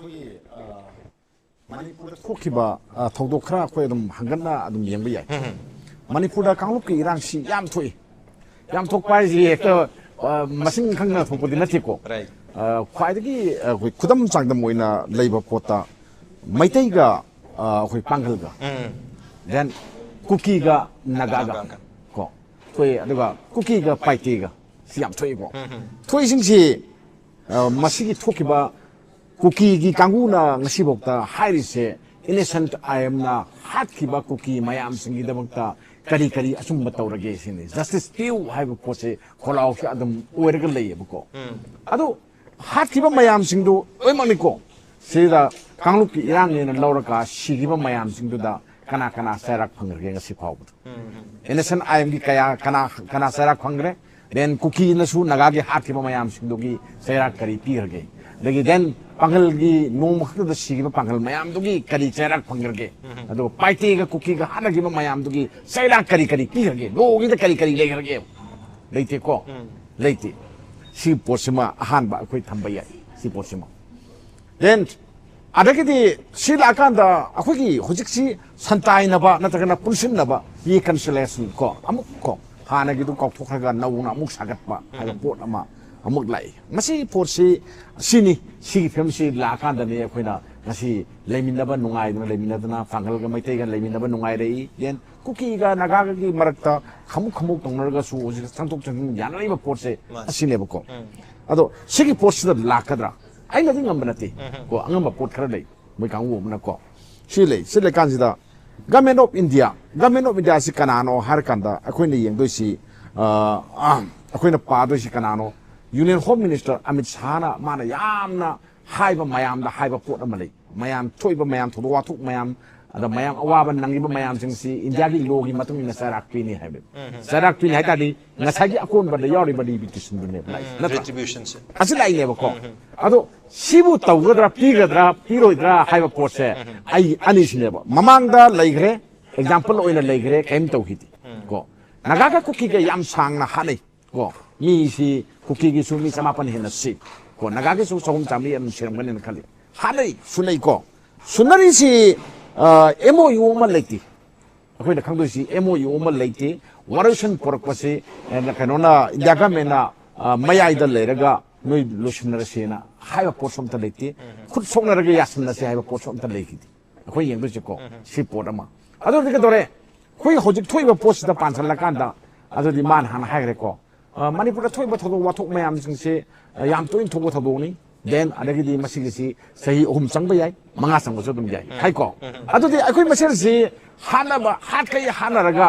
ꯑꯩꯈꯣꯏꯒꯤ ꯃꯅꯤꯄꯨꯔꯗ ꯊꯣꯛꯈꯤꯕ ꯊꯧꯗꯣꯛ ꯈꯔ ꯑꯩꯈꯣꯏ ꯑꯗꯨꯝ ꯍꯪꯒꯠꯅ ꯑꯗꯨꯝ ꯌꯦꯡꯕ ꯌꯥꯏ ꯃꯅꯤꯄꯨꯔꯗ ꯀꯥꯡꯂꯨꯞꯀꯤ ꯏꯔꯥꯡꯁꯤ ꯌꯥꯝ ꯊꯣꯛꯏ ꯌꯥꯝ ꯊꯣꯛꯄ ꯍꯥꯏꯁꯤ ꯍꯦꯛꯇ ꯃꯁꯤꯡ ꯈꯪꯅ ꯊꯣꯛꯄꯗꯤ ꯅꯠꯇꯦꯀꯣ ꯈ꯭ꯋꯥꯏꯗꯒꯤ ꯑꯩꯈꯣꯏ ꯈꯨꯗꯝ ꯆꯥꯡꯗꯝ ꯑꯣꯏꯅ ꯂꯩꯕ ꯄꯣꯠꯇ ꯃꯩꯇꯩꯒ ꯑꯩꯈꯣꯏ ꯄꯥꯡꯒꯜꯒ ꯗꯦꯟ ꯀꯨꯀꯤꯒ ꯅꯥꯒꯥꯒ ꯀꯣ ꯊꯣꯛꯏ ꯑꯗꯨꯒ ꯀꯨꯀꯤꯒ ꯄꯥꯏꯇꯦꯒ ꯁꯤ ꯌꯥꯝ ꯊꯣꯛꯏꯀꯣ ꯊꯣꯛꯏꯁꯤꯡꯁꯤ ꯃꯁꯤꯒꯤ ꯊꯣꯛꯈꯤꯕ ꯀꯨꯀꯤꯒꯤ ꯀꯥꯡꯕꯨꯅ ꯉꯁꯤꯐꯥꯎꯗ ꯍꯥꯏꯔꯤꯁꯦ ꯏꯅꯦꯁꯦꯟꯠ ꯑꯥꯏꯑꯦꯝꯅ ꯍꯥꯠꯈꯤꯕ ꯀꯨꯀꯤ ꯃꯌꯥꯝꯁꯤꯡꯒꯤꯗꯃꯛꯇ ꯀꯔꯤ ꯀꯔꯤ ꯑꯆꯨꯝꯕ ꯇꯧꯔꯒꯦ ꯁꯤꯅꯤ ꯖꯁꯇꯤꯁ ꯄꯤꯌꯨ ꯍꯥꯏꯕ ꯄꯣꯠꯁꯦ ꯈꯣꯜꯂꯥꯎꯁꯦ ꯑꯗꯨꯝ ꯑꯣꯏꯔꯒ ꯂꯩꯌꯦꯕꯀꯣ ꯑꯗꯨ ꯍꯥꯠꯈꯤꯕ ꯃꯌꯥꯝꯁꯤꯡꯗꯨ ꯂꯣꯏꯅꯃꯛꯅꯤꯀꯣ ꯁꯤꯗ ꯀꯥꯡꯂꯨꯞꯀꯤ ꯏꯔꯥꯡꯅꯦꯅ ꯂꯧꯔꯒ ꯁꯤꯈꯤꯕ ꯃꯌꯥꯝꯁꯤꯡꯗꯨꯗ ꯀꯅꯥ ꯀꯅꯥ ꯆꯩꯔꯥꯛ ꯐꯪꯈ꯭ꯔꯒꯦ ꯉꯁꯤ ꯐꯥꯎꯕꯗ ꯏꯅꯦꯁꯦꯟꯠ ꯑꯥꯏꯑꯦꯝꯒꯤ ꯀꯅꯥ ꯆꯩꯔꯥꯛ ꯐꯪꯈ꯭ꯔꯦ ꯗꯦꯟ ꯀꯨꯀꯤꯅꯁꯨ ꯅꯥꯒꯥꯒꯤ ꯍꯥꯠꯈꯤꯕ ꯃꯌꯥꯝꯁꯤꯡꯗꯨꯒꯤ ꯆꯩꯔꯥꯛ ꯀꯔꯤ ꯄꯤꯈ꯭ꯔꯒꯦ ꯑꯗꯒꯤ ꯗꯦꯟ ꯄꯥꯡꯒꯜꯒꯤ ꯅꯣꯡꯃ ꯈꯛꯇꯗ ꯁꯤꯈꯤꯕ ꯄꯥꯡꯒꯜ ꯃꯌꯥꯝꯗꯨꯒꯤ ꯀꯔꯤ ꯆꯩꯔꯥꯛ ꯐꯪꯈ꯭ꯔꯒꯦ ꯑꯗꯨꯒ ꯄꯥꯏꯇꯦꯒ ꯀꯨꯀꯤꯒ ꯍꯥꯠꯅꯈꯤꯕ ꯃꯌꯥꯝꯗꯨꯒꯤ ꯆꯩꯔꯥꯛ ꯀꯔꯤ ꯀꯔꯤ ꯄꯤꯈ꯭ꯔꯒꯦ ꯂꯣꯒꯤꯗ ꯀꯔꯤ ꯀꯔꯤ ꯂꯩꯈ꯭ꯔꯒꯦ ꯂꯩꯇꯦꯀꯣ ꯂꯩꯇꯦ ꯁꯤ ꯄꯣꯠꯁꯤꯃ ꯑꯍꯥꯟꯕ ꯑꯩꯈꯣꯏ ꯊꯝꯕ ꯌꯥꯏ ꯁꯤ ꯄꯣꯠꯁꯤꯃ ꯗꯦꯟ ꯑꯗꯒꯤꯗꯤ ꯁꯤ ꯂꯥꯛꯑꯀꯥꯟꯗ ꯑꯩꯈꯣꯏꯒꯤ ꯍꯧꯖꯤꯛꯁꯤ ꯁꯟꯇꯥꯏꯅꯕ ꯅꯠꯇ꯭ꯔꯒꯅ ꯄꯨꯟꯁꯤꯟꯅꯕ ꯔꯤꯀꯟꯁꯤꯂꯦꯁꯟ ꯀꯣ ꯑꯃꯨꯛ ꯀꯣ ꯍꯥꯟꯅꯒꯤꯗꯨ ꯀꯥꯎꯊꯣꯛꯈ꯭ꯔꯒ ꯅꯧꯅ ꯑꯃꯨꯛ ꯁꯥꯒꯠꯄ ꯍꯥꯏꯕ ꯄꯣꯠ ꯑꯃ ꯑꯃꯨꯛ ꯂꯥꯛꯏ ꯃꯁꯤ ꯄꯣꯠꯁꯤ ꯁꯤꯅꯤ ꯁꯤꯒꯤ ꯐꯤꯕꯝꯁꯤ ꯂꯥꯛꯑꯀꯥꯟꯗꯅꯤ ꯑꯩꯈꯣꯏꯅ ꯉꯁꯤ ꯂꯩꯃꯤꯟꯅꯕ ꯅꯨꯡꯉꯥꯏꯗꯅ ꯂꯩꯃꯤꯟꯅꯗꯅ ꯄꯥꯡꯒꯜꯒ ꯃꯩꯇꯩꯒ ꯂꯩꯃꯤꯟꯅꯕ ꯅꯨꯡꯉꯥꯏꯔꯛꯏ ꯗꯦꯟ ꯀꯨꯀꯤꯒ ꯅꯥꯒꯥꯒꯒꯤ ꯃꯔꯛꯇ ꯈꯃꯨꯛ ꯈꯃꯨꯛ ꯇꯧꯅꯔꯒꯁꯨ ꯍꯧꯖꯤꯛ ꯆꯪꯊꯣꯛ ꯆꯪꯁꯤꯟ ꯌꯥꯅꯔꯤꯕ ꯄꯣꯠꯁꯦ ꯑꯁꯤꯅꯦꯕꯀꯣ ꯑꯗꯣ ꯁꯤꯒꯤ ꯄꯣꯠꯁꯤꯗ ꯂꯥꯛꯀꯗ꯭ꯔꯥ ꯑꯩꯅꯗꯤ ꯉꯝꯕ ꯅꯠꯇꯦ ꯀꯣ ꯑꯉꯝꯕ ꯄꯣꯠ ꯈꯔ ꯂꯩ ꯃꯣꯏ ꯀꯥꯡꯕꯨ ꯑꯃꯅꯀꯣ ꯁꯤ ꯂꯩꯀꯥꯟꯁꯤꯗ ꯒꯃꯦꯟ ꯑꯣꯐ ꯏꯟꯗꯤꯌꯥꯁꯤ ꯀꯅꯥꯅꯣ ꯍꯥꯏꯔꯀꯥꯟꯗ ꯑꯩꯈꯣꯏꯅ ꯌꯦꯡꯗꯣꯏꯁꯤ ꯑꯩꯈꯣꯏꯅ ꯄꯥꯗꯣꯏꯁꯤ ꯀꯅꯥꯅꯣ ꯌꯨꯅꯤꯌꯟ ꯍꯣꯝ ꯃꯤꯅꯤꯁꯇꯔ ꯑꯃꯤꯠ ꯁꯥꯍꯅ ꯃꯥꯅ ꯌꯥꯝꯅ ꯍꯥꯏꯕ ꯃꯌꯥꯝꯗ ꯍꯥꯏꯕ ꯄꯣꯠ ꯑꯃ ꯂꯩ ꯃꯌꯥꯝ ꯊꯣꯛꯏꯕ ꯃꯌꯥꯝ ꯊꯧꯗꯣꯛ ꯋꯥꯊꯣꯛ ꯃꯌꯥꯝ ꯑꯗ ꯃꯌꯥꯝ ꯑꯋꯥꯕ ꯅꯪꯉꯤꯕ ꯃꯌꯥꯝꯁꯤꯡꯁꯤ ꯏꯟꯗꯤꯌꯥꯒꯤ ꯂꯣꯒꯤ ꯃꯇꯨꯡ ꯏꯟꯅ ꯆꯩꯔꯥꯛ ꯄꯤꯅꯤ ꯍꯥꯏꯕ ꯆꯩꯔꯥꯛ ꯄꯤꯅꯤ ꯍꯥꯏ ꯇꯥꯔꯗꯤ ꯉꯁꯥꯏꯒꯤ ꯑꯀꯣꯟꯕꯗ ꯌꯥꯎꯔꯤꯕ ꯔꯤꯄꯤꯇꯤꯁꯟꯗꯨꯅꯦꯕ ꯅꯠꯇ꯭ꯔꯥ ꯑꯁꯤ ꯂꯥꯛꯏꯅꯦꯕꯀꯣ ꯑꯗꯣ ꯁꯤꯕꯨ ꯇꯧꯒꯗ꯭ꯔꯥ ꯄꯤꯒꯗ꯭ꯔꯥ ꯄꯤꯔꯣꯏꯗ꯭ꯔꯥ ꯍꯥꯏꯕ ꯄꯣꯠꯁꯦ ꯑꯩ ꯑꯅꯤꯁꯤꯅꯦꯕ ꯃꯃꯥꯡꯗ ꯂꯩꯈ꯭ꯔꯦ ꯑꯦꯛꯖꯥꯝꯄꯜ ꯑꯣꯏꯅ ꯂꯩꯈ꯭ꯔꯦ ꯀꯔꯤꯝ ꯇꯧꯈꯤꯗꯦ ꯀꯣ ꯅꯥꯒꯥꯒ ꯀꯨꯀꯤꯒ ꯌꯥꯝ ꯁꯥꯡꯅ ꯍꯥꯠꯅꯩ ꯀꯣ ꯃꯤꯁꯤ ꯀꯨꯀꯤꯒꯤꯁꯨ ꯃꯤ 900 ꯍꯦꯟꯅ ꯁꯤ ꯀꯣ ꯅꯥꯒꯥꯒꯤꯁꯨ 300-400 ꯑꯗꯨꯝ ꯁꯤꯔꯝꯒꯅꯤꯅ ꯈꯜꯂꯤ ꯍꯥꯠꯅꯩ ꯁꯨꯅꯩ ꯀꯣ ꯁꯨꯅꯔꯤꯁꯤ MOU ꯑꯃ ꯂꯩꯇꯦ ꯑꯩꯈꯣꯏꯅ ꯈꯪꯗꯣꯏꯁꯤ MOU ꯑꯃ ꯂꯩꯇꯦ ꯋꯥꯔꯣꯏꯁꯟ ꯄꯣꯔꯛꯄꯁꯤ ꯀꯩꯅꯣꯅ ꯏꯟꯗꯤꯌꯥ ꯒꯃꯦꯟꯅ ꯃꯌꯥꯏꯗ ꯂꯩꯔꯒ ꯅꯣꯏ ꯂꯣꯏꯁꯤꯟꯅꯔꯁꯦꯅ ꯍꯥꯏꯕ ꯄꯣꯠꯁꯨ ꯑꯝꯇ ꯂꯩꯇꯦ ꯈꯨꯠ ꯁꯣꯛꯅꯔꯒ ꯌꯥꯁꯤꯟꯅꯁꯦ ꯍꯥꯏꯕ ꯄꯣꯠꯁꯨ ꯑꯝꯇ ꯂꯩꯈꯤꯗꯦ ꯑꯩꯈꯣই ꯌꯦꯡꯗꯣꯏꯁꯤꯀꯣ ꯁꯤ ꯄꯣꯠ ꯑꯃ ꯑꯗꯨꯗꯤ ꯀꯩꯗꯧꯔꯦ ꯑꯩꯈꯣꯏ ꯍꯧꯖꯤꯛ ꯊꯣꯛꯏꯕ ꯄꯣꯠꯁꯤꯗ ꯄꯥꯟꯁꯤꯜꯂꯀꯥꯟꯗ ꯑꯗꯨꯗꯤ ꯃꯥꯅ ꯍꯥꯟꯅ ꯍꯥꯏꯈ꯭ꯔꯦꯀꯣ ꯃꯅꯤꯄꯨꯔꯗ ꯊꯣꯛꯏꯕ ꯊꯧꯗꯣꯛ ꯋꯥꯊꯣꯛ ꯃꯌꯥꯝꯁꯤꯡꯁꯦ ꯌꯥꯝ ꯇꯣꯏꯅ ꯊꯣꯛꯄ ꯊꯧꯗꯣꯛꯅꯤ ꯗꯦꯟ ꯑꯗꯒꯤꯗꯤ ꯃꯁꯤꯒꯤꯁꯤ ꯆꯍꯤ 3 ꯆꯪꯕ ꯌꯥꯏ 5 ꯆꯪꯕꯁꯨ ꯑꯗꯨꯝ ꯌꯥꯏ ꯍꯥꯏꯀꯣ ꯑꯗꯨꯗꯤ ꯑꯩꯈꯣꯏ ꯃꯁꯦꯟꯁꯤ ꯍꯥꯠꯀꯩ ꯍꯥꯠꯅꯔꯒ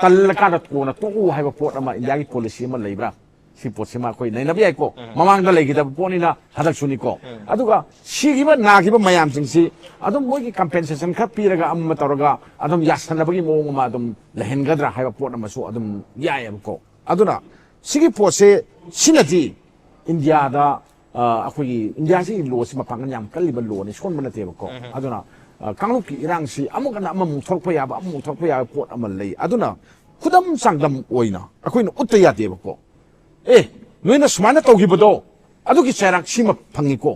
ꯇꯜꯂꯀꯥꯟꯗ ꯀꯣꯟꯅ ꯇꯣꯛꯎ ꯍꯥꯏꯕ ꯄꯣꯠ ꯑꯃ ꯏꯟꯗꯤꯌꯥꯒꯤ ꯄꯣꯂꯤꯁꯤ ꯑꯃ ꯂꯩꯕ꯭ꯔꯥ ꯁꯤ ꯄꯣꯠꯁꯤꯃ ꯑꯩꯈꯣꯏ ꯅꯩꯅꯕ ꯌꯥꯏꯀꯣ ꯃꯃꯥꯡꯗ ꯂꯩꯈꯤꯗꯕ ꯄꯣꯠꯅꯤꯅ ꯍꯟꯗꯛꯁꯨꯅꯤꯀꯣ ꯑꯗꯨꯒ ꯁꯤꯈꯤꯕ ꯅꯥꯈꯤꯕ ꯃꯌꯥꯝꯁꯤꯡꯁꯤ ꯑꯗꯨꯝ ꯃꯣꯏꯒꯤ ꯀꯝꯄꯦꯟꯁꯦꯁꯟ ꯈꯔ ꯄꯤꯔꯒ ꯑꯃ ꯇꯧꯔꯒ ꯑꯗꯨꯝ ꯌꯥꯁꯟꯅꯕꯒꯤ ꯃꯑꯣꯡ ꯑꯃ ꯑꯗꯨꯝ ꯂꯩꯍꯟꯒꯗ꯭ꯔꯥ ꯍꯥꯏꯕ ꯄꯣꯠ ꯑꯃꯁꯨ ꯑꯗꯨꯝ ꯌꯥꯏꯑꯕꯀꯣ ꯑꯗꯨꯅ ꯁꯤꯒꯤ ꯄꯣꯠꯁꯦ ꯁꯤꯅꯗꯤ ꯏꯟꯗꯤꯌꯥꯗ ꯑꯩꯈꯣꯏꯒꯤ ꯏꯟꯗꯤꯌꯥꯁꯤꯒꯤ ꯂꯣꯁꯤ ꯃꯄꯥꯡꯒꯜ ꯌꯥꯝ ꯀꯜꯂꯤꯕ ꯂꯣꯅꯤ ꯁꯣꯟꯕ ꯅꯠꯇꯦꯕꯀꯣ ꯑꯗꯨꯅ ꯀꯥꯡꯂꯨꯞꯀꯤ ꯏꯔꯥꯡꯁꯤ ꯑꯃꯨꯛꯀ ꯑꯃꯃꯨꯛ ꯊꯣꯛꯄ ꯌꯥꯕ ꯑꯃꯃꯨꯛ ꯊꯣꯛꯄ ꯌꯥꯕ ꯄꯣꯠ ꯑꯃ ꯂꯩ ꯑꯗꯨꯅ ꯈꯨꯗꯝ ꯆꯥꯡꯗꯝ ꯑꯣꯏꯅ ꯑꯩꯈꯣꯏꯅ ꯎꯠꯇ ꯌꯥꯗꯦꯕꯀꯣ ꯅꯣꯏꯅ ꯁꯨꯃꯥꯏꯅ ꯇꯧꯈꯤꯕꯗꯣ ꯑꯗꯨꯒꯤ ꯆꯩꯔꯥꯛ ꯁꯤꯃ ꯐꯪꯉꯤꯀೋ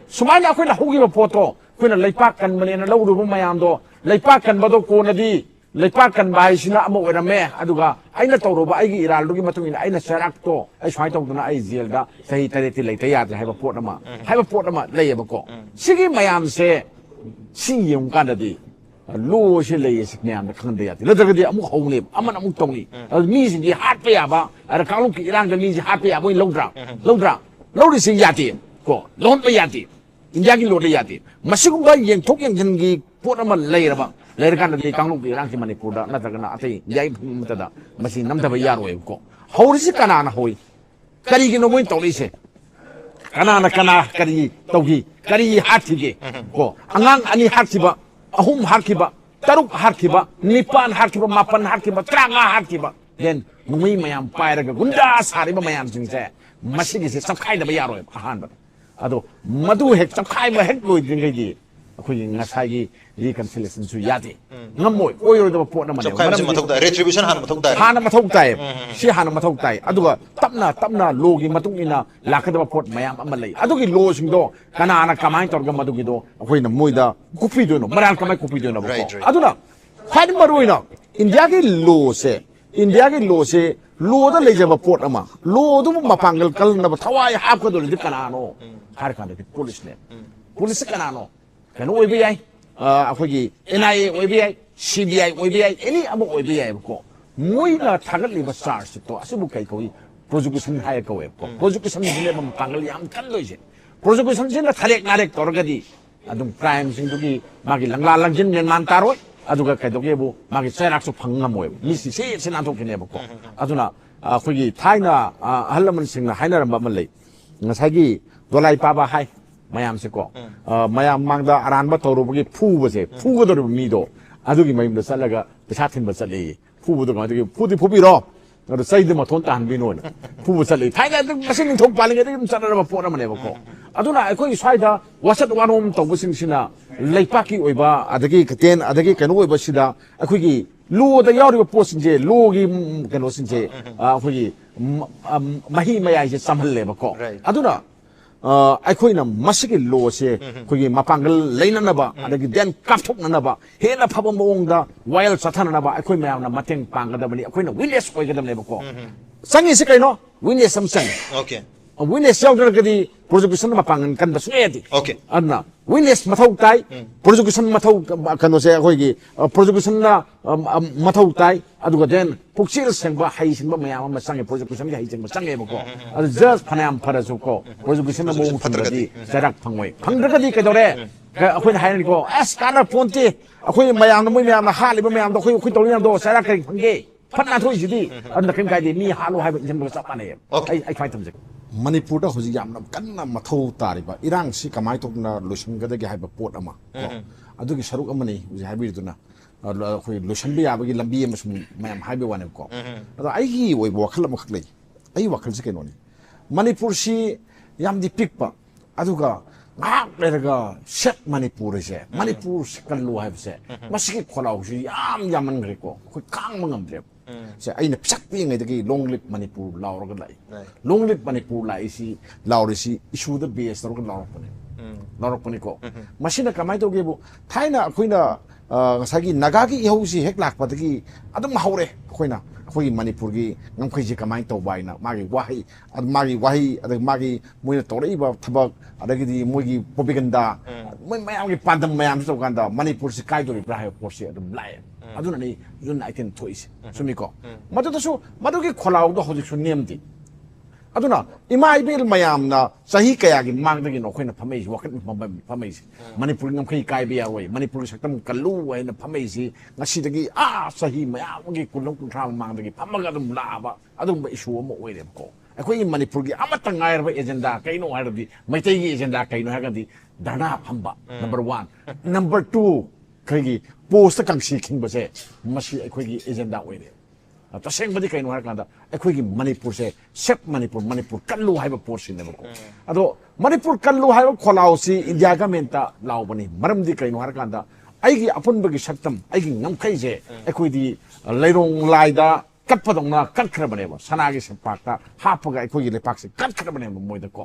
ꯁꯨꯃꯥꯏꯅ ꯑꯩꯈꯣꯏꯅ ꯍꯧꯈꯤꯕ ꯄꯣꯠꯇꯣ ꯑꯩꯈꯣꯏꯅ ꯂꯩꯄꯥꯛ ꯀꯟꯕꯅꯦꯅ ꯂꯧꯔꯨꯕ ꯃꯌꯥꯝꯗோ ꯂꯩꯄꯥꯛ ꯀꯟꯕꯗꯣ ꯀꯣꯟꯅꯗꯤ ꯂꯩꯄꯥꯛ ꯀꯟꯕ ꯍꯥꯏꯁꯤꯅ ꯑꯃ ꯑꯣꯏꯔꯝꯃꯦ ꯑꯗꯨꯒ ꯑꯩꯅ ꯇꯧꯔꯨꯕ ꯑꯩꯒꯤ ꯏꯔꯥꯜꯗꯨꯒꯤ ꯃꯇꯨꯡ ꯏꯟꯅ ꯑꯩꯅ ꯆꯩꯔꯥꯛꯇꯣ ꯑꯩ ꯁꯨꯃꯥꯏꯅ ꯇꯧꯗꯅ ꯑꯩ ꯖꯦꯜꯗ ꯆꯍꯤ 8 ꯂꯩꯇ ꯌꯥꯗ꯭ꯔꯦ ꯍꯥꯏꯕ ꯄꯣꯠ ꯑꯃ ꯂꯩꯌꯦꯕꯀꯣ ꯁꯤꯒꯤ ꯃꯌꯥꯝꯁꯦ ꯁꯤ ꯌꯦꯡꯉꯨ ꯀꯥꯟꯗꯗꯤ ꯂꯣꯁꯤ ꯂꯩꯌꯦ ꯁꯤ ꯃꯌꯥꯝꯗ ꯈꯪꯍꯟꯕ ꯌꯥꯗꯦ ꯅꯠꯇ꯭ꯔꯒꯗꯤ ꯑꯃꯨꯛ ꯍꯧꯅꯦꯕ ꯑꯃꯅ ꯑꯃꯨꯛ ꯇꯧꯅꯤ ꯑꯗꯨ ꯃꯤꯁꯤꯡꯗꯤ ꯍꯥꯠꯄ ꯌꯥꯕ ꯑꯗ ꯀꯥꯡꯂꯨꯞꯀꯤ ꯏꯔꯥꯡꯗ ꯃꯤꯁꯤ ꯍꯥꯠꯄ ꯌꯥꯕ ꯑꯣꯏꯅ ꯂꯧꯗ꯭ꯔꯥ ꯂꯧꯔꯤꯁꯤ ꯌꯥꯗꯦ ꯀꯣ ꯂꯧꯍꯟꯕ ꯌꯥꯗꯦ ꯏꯟꯗꯤꯌꯥꯒꯤ ꯂꯣꯗ ꯌꯥꯗꯦ ꯃꯁꯤꯒꯨꯝꯕ ꯌꯦꯡꯊꯣꯛ ꯌꯦꯡꯁꯤꯟꯒꯤ ꯄꯣꯠ ꯑꯃ ꯂꯩꯔꯀꯥꯟꯗꯗꯤ ꯀꯥꯡꯂꯨꯞꯀꯤ ꯏꯔꯥꯡꯁꯤ ꯃꯅꯤꯄꯨꯔꯗ ꯅꯠꯇ꯭ꯔꯒꯅ ꯑꯇꯩ ꯏꯟꯗꯤꯌꯥꯒꯤ ꯃꯐꯝ ꯑꯃꯠꯇꯗ ꯃꯁꯤ ꯅꯝꯊꯕ ꯌꯥꯔꯣꯏꯕꯀꯣ ꯍꯧꯔꯤꯁꯤ ꯀꯅꯥꯅ ꯍꯧꯏ ꯀꯔꯤꯒꯤꯅꯣ ꯃꯣꯏꯅ ꯇꯧꯔꯛꯏꯁꯦ ꯀꯅꯥꯅ ꯀꯔꯤ ꯇꯧꯈꯤ ꯀꯔꯤ ꯍꯥꯠꯈꯤꯒꯦ ꯀꯣ ꯑꯉꯥꯡ 2 ꯍꯥꯠꯈꯤꯕ 3 ꯍꯥꯠꯈꯤꯕ 7 ꯍꯥꯠꯈꯤꯕ 9 ꯍꯥꯠꯈꯤꯕ 10 ꯍꯥꯠꯈꯤꯕ 15 ꯍꯥꯠꯈꯤꯕ ꯗꯦꯟ ꯅꯣꯡꯃꯩ ꯃꯌꯥꯝ ꯄꯥꯏꯔꯒ ꯒꯨꯟꯗꯥ ꯁꯥꯔꯤꯕ ꯃꯌꯥꯝꯁꯤꯡꯁꯦ ꯃꯁꯤꯒꯤꯁꯦ ꯆꯞꯈꯥꯏꯗꯕ ꯌꯥꯔꯣꯏꯕ ꯑꯍꯥꯟꯕꯗ ꯑꯗꯣ ꯃꯗꯨ ꯍꯦꯛ ꯆꯞꯈꯥꯏꯕ ꯍꯦꯛ ꯂꯣꯏꯗ꯭ꯔꯤꯉꯩꯗꯤ ꯑꯩꯈꯣꯏꯒꯤ ꯉꯁꯥꯏꯒꯤ ꯔꯤꯀꯟꯁꯤꯂꯦꯁꯟꯁꯨ ꯌꯥꯗꯦ ꯉꯝꯃꯣꯏ ꯑꯣꯏꯔꯣꯏꯗꯕ ꯄꯣꯠ ꯑꯃꯅꯦ ꯔꯦꯇ꯭ꯔꯤꯕ꯭ꯌꯨꯁꯟ ꯍꯥꯟꯅ ꯃꯊꯧ ꯇꯥꯏ ꯍꯥꯟꯅ ꯃꯊꯧ ꯇꯥꯏ ꯁꯤ ꯍꯥꯟꯅ ꯃꯊꯧ ꯇꯥꯏ ꯑꯗꯨꯒ ꯇꯞꯅ ꯂꯣꯒꯤ ꯃꯇꯨꯡ ꯏꯟꯅ ꯂꯥꯛꯀꯗꯕ ꯄꯣꯠ ꯃꯌꯥꯝ ꯑꯃ ꯂꯩ ꯑꯗꯨꯒꯤ ꯂꯣꯁꯤꯡꯗꯣ ꯀꯅꯥꯅ ꯀꯃꯥꯏꯅ ꯇꯧꯔꯒ ꯃꯗꯨꯒꯤꯗꯣ ꯑꯩꯈꯣꯏꯅ ꯃꯣꯏꯗ ꯀꯨꯞꯄꯤꯗꯣꯏꯅꯣ ꯃꯔꯥꯜ ꯀꯃꯥꯏꯅ ꯀꯨꯞꯄꯤꯗꯣꯏꯅꯣꯕꯀꯣ ꯑꯗꯨꯅ ꯈ꯭ꯋꯥꯏꯗꯒꯤ ꯃꯔꯨꯑꯣꯏꯅ ꯏꯟꯗꯤꯌꯥꯒꯤ ꯂꯣꯁꯦ ꯂꯣꯗ ꯂꯩꯖꯕ ꯄꯣꯠ ꯑꯃ ꯂꯣꯗꯨꯕꯨ ꯃꯄꯥꯡꯒꯜ ꯀꯜꯅꯕ ꯊꯋꯥꯏ ꯍꯥꯞꯀꯗꯧꯔꯤꯗꯤ ꯀꯅꯥꯅꯣ ꯍꯥꯏꯔ ꯀꯥꯟꯗꯗꯤ ꯄꯨꯂꯤꯁꯅꯦ ꯄꯨꯂꯤꯁꯁꯦ ꯀꯅꯥꯅꯣ ꯀꯩꯅꯣ ꯑꯣꯏꯕ ꯌꯥꯏ ꯑꯩꯈꯣꯏꯒꯤ NIA ꯑꯣꯏꯕ ꯌꯥꯏ CBI ꯑꯣꯏꯕ ꯌꯥꯏ ꯑꯦꯅꯤ ꯑꯃ ꯑꯣꯏꯕ ꯌꯥꯏꯕꯀꯣ ꯃꯣꯏꯅ ꯊꯥꯒꯠꯂꯤꯕ ꯆꯥꯔꯖꯇꯣ ꯑꯁꯤꯕꯨ ꯀꯩ ꯀꯧꯏ ꯄ꯭ꯔꯣꯖꯤꯀ꯭ꯌꯨꯁꯟ ꯍꯥꯏꯔ ꯀꯧꯋꯦꯕꯀꯣ ꯄ꯭ꯔꯣꯖꯤꯀ꯭ꯌꯨꯁꯟꯁꯤꯅꯦꯕ ꯃꯄꯥꯡꯒꯜ ꯌꯥꯝ ꯀꯟꯗꯣꯏꯁꯦ ꯄ꯭ꯔꯣꯖꯤꯀ꯭ꯌꯨꯁꯟꯁꯤꯅ ꯊꯔꯦꯛ ꯅꯥꯔꯦꯛ ꯇꯧꯔꯒꯗꯤ ꯑꯗꯨꯝ ꯀ꯭ꯔꯥꯏꯝꯁꯤꯡꯗꯨꯒꯤ ꯃꯥꯒꯤ ꯂꯪꯂꯥ ꯂꯪꯖꯤꯟ ꯃꯦꯟꯃꯥꯟ ꯇꯥꯔꯣꯏ ꯑꯗꯨꯒ ꯀꯩꯗꯧꯒꯦꯕꯨ ꯃꯥꯒꯤ ꯆꯩꯔꯥꯛꯁꯨ ꯐꯪ ꯉꯝꯃꯣꯏꯕ ꯃꯤꯁꯤ ꯁꯤ ꯅꯥꯟꯊꯣꯛꯈꯤꯅꯦꯕꯀꯣ ꯑꯗꯨꯅ ꯑꯩꯈꯣꯏꯒꯤ ꯊꯥꯏꯅ ꯑꯍꯜ ꯂꯃꯟꯁꯤꯡꯅ ꯍꯥꯏꯅꯔꯝꯕ ꯑꯃ ꯂꯩ ꯉꯁꯥꯏꯒꯤ ꯗꯣꯂꯥꯏ ꯄꯥꯕ ꯍꯥꯏ ꯃꯌꯥꯝꯁꯦꯀꯣ ꯃꯌꯥꯝ ꯃꯥꯡꯗ ꯑꯔꯥꯟꯕ ꯇꯧꯔꯨꯕꯒꯤ ꯐꯨꯒꯗꯧꯔꯤꯕ ꯃꯤꯗꯣ ꯑꯗꯨꯒꯤ ꯃꯌꯨꯝꯗ ꯆꯠꯂꯒ ꯄꯩꯁꯥ ꯊꯤꯟꯕ ꯆꯠꯂꯤ ꯐꯨꯕꯗꯣ ꯀꯃꯥꯏꯅ ꯇꯧꯒꯦ ꯐꯨꯕꯤꯔꯣ ꯑꯗꯣ ꯆꯩꯗꯨ ꯃꯊꯣꯟ ꯇꯥꯍꯟꯕꯤꯅꯣꯅ ꯐꯨꯕ ꯆꯠꯂꯤ ꯊꯥꯏꯅ ꯉꯁꯤ ꯅꯤꯡꯊꯧ ꯄꯥꯜꯂꯤꯉꯩꯗꯒꯤ ꯑꯗꯨꯝ ꯆꯠꯅꯔꯕ ꯄꯣꯠ ꯑꯃꯅꯦꯕꯀꯣ ꯑꯗꯨꯅ ꯑꯩꯈꯣꯏꯒꯤ ꯁ꯭ꯋꯥꯏꯗ ꯋꯥꯆꯠ ꯋꯥꯔꯣꯝ ꯇꯧꯕꯁꯤꯡꯁꯤꯅ ꯂꯩꯄꯥꯛꯀꯤ ꯑꯣꯏꯕ ꯑꯗꯒꯤ ꯀꯩꯅꯣ ꯑꯣꯏꯕꯁꯤꯗ ꯑꯩꯈꯣꯏꯒꯤ ꯂꯣꯗ ꯌꯥꯎꯔꯤꯕ ꯄꯣꯠꯁꯤꯡꯁꯦ ꯂꯣꯒꯤ ꯀꯩꯅꯣꯁꯤꯡꯁꯦ ꯑꯩꯈꯣꯏꯒꯤ ꯃꯍꯤ ꯃꯌꯥꯏꯁꯦ ꯆꯝꯍꯜꯂꯦꯕꯀꯣ ꯑꯗꯨꯅ ꯑꯩꯈꯣꯏꯅ ꯃꯁꯤꯒꯤ ꯂꯣꯁꯦ ꯑꯩꯈꯣꯏꯒꯤ ꯃꯄꯥꯡꯒꯜ ꯂꯩꯅꯅꯕ ꯑꯗꯒꯤ ꯗꯦꯟ ꯀꯥꯞꯊꯣꯛꯅꯅꯕ ꯍꯦꯟꯅ ꯐꯕ ꯃꯑꯣꯡꯗ ꯋꯥꯌꯦꯜ ꯆꯠꯊꯅꯅꯕ ꯑꯩꯈꯣꯏ ꯃꯌꯥꯝꯅ ꯃꯇꯦꯡ ꯄꯥꯡꯒꯗꯕꯅꯤ ꯑꯩꯈꯣꯏꯅ ꯋꯤꯠꯅꯦꯁ ꯑꯣꯏꯒꯗꯕꯅꯦꯕꯀꯣ ꯆꯪꯉꯤꯁꯤ ꯀꯩꯅꯣ ꯋꯤꯠꯅꯦꯁ ꯑꯃ ꯆꯪꯉꯤ ꯋꯤꯠꯅꯦꯁ ꯌꯥꯎꯗ꯭ꯔꯒꯗꯤ ꯄ꯭ꯔꯣꯖꯤꯀ꯭ꯌꯨꯁꯟ ꯃꯄꯥꯡꯒꯜ ꯀꯟꯕ ꯁꯨꯡꯌꯥ ꯌꯥꯗꯦ ꯑꯗꯨꯅ ꯋꯤꯠꯅꯦꯁ ꯃꯊꯧ ꯇꯥꯏ ꯄ꯭ꯔꯣꯖꯤꯀ꯭ꯌꯨꯁꯟ मथौ कनोसे अखोगी प्रोसिक्यूशन मथौ ताई अदुगा देन पुक्सिल सेंबा हाई सेंबा मयाम अमा संगे प्रोसिक्यूशन के हाई सेंबा संगे बको अदु जज फनायाम फरसु को प्रोसिक्यूशन मो फतरगदी सराक फंगोय फंगदगदी कदोरे अखोइन हाइन को एस काना पोंते अखोइ मयाम मोइ मयाम हालिबा मयाम दो अखोइ तौरिना दो सराक करि फंगे फतना थोइ सिदी अदु कम काइदे मी हालो हाइबा इजम चप माने आई फाइ तमजे मणिपुर दा हुजि यामना कन्ना मथौ तारिबा इरांग सि कमाय तोना लोसंगदगे हाइबा पोट अमा अदुगी सरुक अमनी हुजि हाइबिदुना अखोइ लोसंबि याबगी लंबी अमसुम मयाम हाइबे वाने को अदो आइगी ओइ वखल अमखक लै आई वखल से केनोनी मणिपुर सि यामदि पिकपा अदुगा ngak lerga set manipur se manipur sekal lu hai se masiki kholau si yaman gre ko khoi kang mangam le se aina psak pi ngai de long lip manipur law ro ga lai long lip manipur lai si law ri si issue the base ro ga law pone ko masina kamai to ge bu thaina khoina ngasagi naga gi ihau si hek lak pa de gi adum haure khoina अखोई मणिपुर की ngमखैजे कमाय तौबाइना मागी वाही अदग मागी Moina तौरइबा थबक अदगि मोइगी पोपिगंदा मोइ मयामगी पादम मयाम तौगांदा मणिपुर से काइदोरि Brahe Porsche अदुम लाय अदुना नि जुन आइटेन थोइसे सुमिको मदुदसु मदुगी खोलाउदो हजिसु नेमदि अदुना इमा इबेल मयामना सही कयागी मांगदगी नोखैना फमेजि वखत फमेजि मणिपुर ngमखै काइबे यारोय मणिपुर सक्तम कल्लु वैना फमेजि ngasiदगी सही मयामगी कुलम कुंथ्रा मांगदगी फमगा अदुम लाबा अदुम इशू अमा ओइरेबको अखोई मणिपुर की अमत ngairba एजेंडा कैनो हारदि मैतै की एजेंडा कैनो हागदि धरना फंबा नंबर 1 नंबर 2 खैगी पोस्ट कंसी खिंबसे मसी अखोई एजेंडा ओइरे तसेंबदी कैनो हारकांदा अखोई मणिपुर से सेप मणिपुर कल्लु हाइबा पोर्सिनेबको अदो Manipur Kallu हाइबा खोलाउसी India government लाउबनी मरमदी canoe हारकांदा आइगी अपुनबगी सक्तम आइगी ngमखैजे अखोईदी लैरोंग लाइदा कटपदोंना कटखरबनेबा सनागी सेपाक्ता हापगा अखोईगी लेपाक्से कटखरबनेबा मोइदको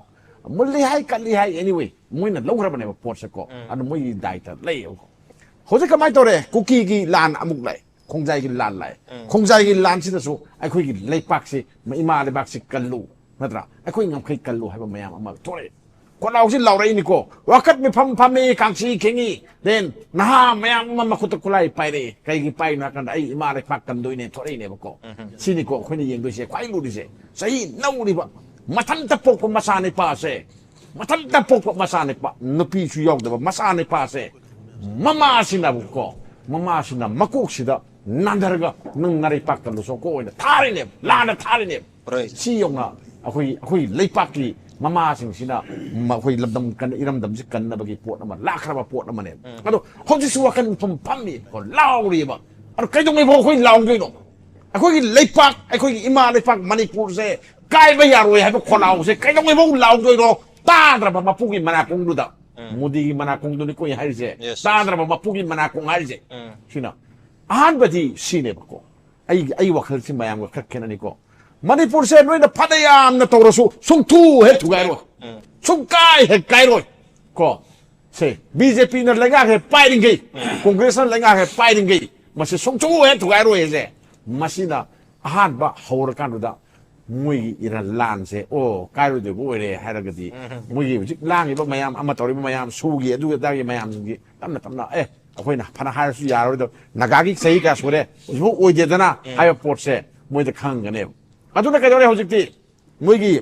मुल्ली हाइ कल्ली हाइ एनीवे मोइना लौखरबनेबा पोर्सको अदो मोइगी दाइता लैयो होजे कमाय तोरे कुकी की लान अमुक लै खोंजाई की लान लै खोंजाई की लान सिदसु अखोईगी लेपाक्से इमा लेपाक्से कल्लु नत्रा अखोई ngमखै कल्लु हाइबा मयाम अमा तोरे कोलाउसी लाउरैनिको वखत में फमे कांसी खेंगी देन नहा मयाम मखुत कुलाई पाइरे कैगी पाइना कंद आई इमा लेपाक कंदोइने थोरैनेबको सिनिको अखोइने येंगदोइसे ख्वाइ लुरिसे सही नौरिबा मथंत पोक मसाने पासे मथंत पोक मसाने पा नुपी सु यावदबा मसाने पासे ममासिनाबको ममासिना मकोक्सिदा नांदरगा नंग नारै पाक कलुसो को ओइना थारिने लाना थारिने सी योंगा अखोई लेपाकी ममा सिंसिना अखोई लबदम कन इरमदम सि कन्नबगी पोट अमा लाखरबा पोट अमाने अदो होजिसु वकन फममी को लाउरिबा अदो कैदोंगै भो अखोई लाउदोइनो अखोई लेपाक अखोई इमा लेपाक मणिपुर से काइबा यारोय हाइबा खोलाउ से कैदोंगै भो लाउदोइनो ताद्रबा मपुगी मनाकोंदुदा 모디기 만화공도니 꼬이 할제 Yes, 따드라마 마푸기 만화공 할제 시나 아한바디 시네바고 아이 와클지 마양과 그렇게는 머니푸르세 너희는 파다야암나 떠오르수 송투해 두가이로 송까이 해 가이로 세 BJP는 랭가해 파이팅 게 콩그레스는 랭가해 파이팅 게 마시 송투해 두가이로 해제 마시나 아한바 하우르칸루다 무이 이런 란세 오 가이로도 보이래 하라거디 무이 랑이바 마얌 아마 떠리바 마얌 수기 에두다기 마얌기 땀나 에 아코이나 파나 할수 야로도 나가기 세이가 소래 뭐 오이데다나 하여 포세 뭐이데 칸가네 아두나 가져래 호직티 뭐이기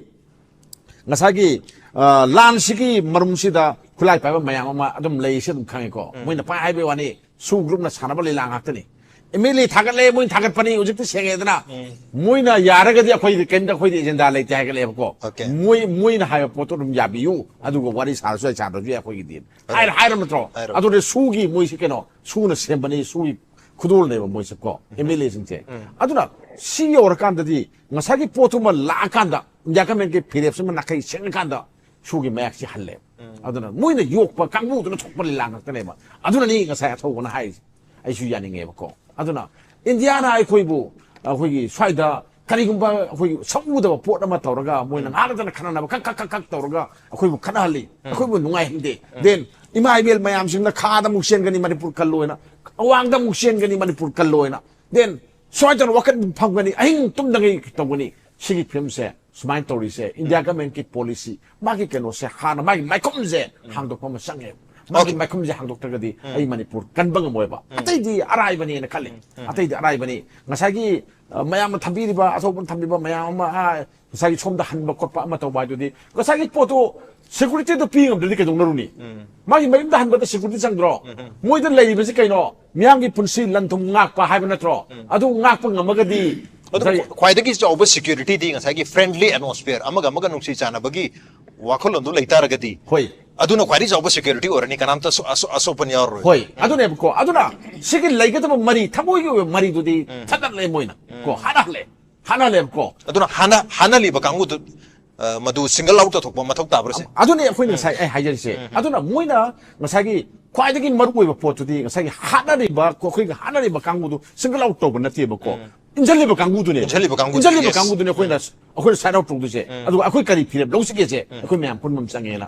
나사기 란시기 머rum시다 쿨라이 파이바 마얌 아마 아좀 레이시 좀 칸이고 뭐이나 파이베 와니 수 그룹나 사나발리 랑학더니 이밀리 타갈래 뭐인 타갈파니 오직티 생애드나 뭐이나 야라가디 아코이데 깬다 코이데 이젠다 레이티 하갈래 해보고 오케이. 뭐이나 하여 포토름 야비유 아두고 와리 살수에 자도주 하코이디 하이라면서 아두레 수기 뭐이시케노 수는 셈바니 수기 구도를 내면 뭐이셨고 이밀리 진짜 아두나 시여오라 깐다디 나사기 포토만 라칸다 약간면 게 비례없으면 나카이 생각한다 수기 매약시 할래 아두나 뭐이나 욕바 강부도는 촉발리 랑각더네 뭐 아두나 니가 사야 토고나 하이 아이슈 야닝에 해보고 아두나 인디아나 아이코이부 거기 쇠다 가리군바 거기 성무도 보다마 떠오르가 뭐이나 하나잖아 카나나바 kakkakak 떠오르가 거기부 카나할리 거기부 농아이 힘데 된 이마이벨 마얌심나 카다 묵시엔가니 마니푸르 칼로에나 왕다 묵시엔가니 마니푸르 칼로에나 된 쇠다는 와칸 방가니 아잉 tum당이 떠보니 시기 피엄세 수마인 떠오리세 인디아가 맨키 폴리시 마기 깨노세 하나 마기 마이콤세 항도 보면 쌍해 마기 마이컴제 항독터가디 아이 마니푸르 간방은 뭐해봐 아타이디 아라이바니에나 칼리 아타이디 아라이바니 나사기 마야마 탐비리바 아소분 탐비바 마야마 나사기 좀더 한번 꽃바 아마 더 봐줘디 나사기 뽀도 세쿠리티도 비행업들 계속 노르니 마기 마임다 한번더 세쿠리티 상들어 뭐이들 레이버스 까이노 미양기 분시 란통 ngakpa 하이바 나트로 아두 ngakpa ngama가디 ꯈ꯭ꯋꯥꯏꯗꯒꯤ ꯆꯥꯎꯕ ꯁꯦꯀ꯭ꯌꯨꯔꯤꯇꯤꯗꯤ ꯉꯁꯥꯏꯒꯤ ꯐ꯭ꯔꯦꯟꯗꯂꯤ ꯑꯦꯠꯃꯣꯁꯐꯤꯌꯔ ꯑꯃꯒ ꯅꯨꯡꯁꯤ ꯆꯥꯟꯅꯕꯒꯤ ꯋꯥꯈꯜꯂꯣꯟꯗꯨ ꯂꯩꯇꯥꯔꯒꯗꯤ ꯍꯣꯏ ꯑꯗꯨꯅ ꯈ꯭ꯋꯥꯏꯗꯒꯤ ꯆꯥꯎꯕ ꯁꯦꯀ꯭ꯌꯨꯔꯤꯇꯤ ꯑꯣꯏꯔꯅꯤ ꯀꯅꯥꯝꯇ ꯑꯁꯣꯛꯄ ꯌꯥꯎꯔꯔꯣꯏ ꯍꯣꯏ ꯑꯗꯨꯅꯦꯕꯀꯣ ꯑꯗꯨꯅ ꯁꯤꯒꯤ ꯂꯩꯒꯗꯕ ꯃꯔꯤ ꯊꯃꯣꯏꯒꯤ ꯑꯣꯏꯕ ꯃꯔꯤꯗꯨꯗꯤ ꯊꯠꯂꯦ ꯃꯣꯏꯅ ꯀꯣ ꯍꯥꯟꯅꯍꯜꯂꯦꯕꯀꯣ ꯑꯗꯨꯅ ꯍꯥꯟꯅꯂꯤꯕ ꯀꯥꯡꯕꯨꯗꯨ ꯃꯗꯨ ꯁꯤꯡꯒꯜ ꯑꯥꯎꯠ ꯇꯧꯊꯣꯛꯄ ꯃꯊꯧ ꯇꯥꯕ꯭ꯔꯁꯦ ꯑꯗꯨꯅꯦ ꯑꯩꯈꯣꯏꯅ ꯉꯁꯥꯏ ꯑꯩ ꯍꯥꯏꯖꯔꯤꯁꯦ ꯑꯗꯨꯅ ꯃꯣꯏꯅ ꯉꯁꯥꯏꯒꯤ ꯈ꯭ꯋꯥꯏꯗꯒꯤ ꯃꯔꯨꯑꯣꯏꯕ ꯄꯣꯠꯇꯨꯗꯤ ꯉꯁꯥꯏꯒꯤ ꯑꯩꯈꯣꯏꯒꯤ ꯍꯥꯟꯅꯔꯤꯕ ꯀꯥꯡꯕꯨꯗꯨ ꯁꯤꯡꯒꯜ ꯑꯥꯎꯠ ꯇꯧꯕ ꯅꯠꯇꯦꯕꯀꯣ 인절리버 강구도네. 인절리버 강구도네. 거기는 사이드 아웃 동도제. 그리고 아코이 까리 피랩. 롱스게제. 아코이 매한 본몸상에나.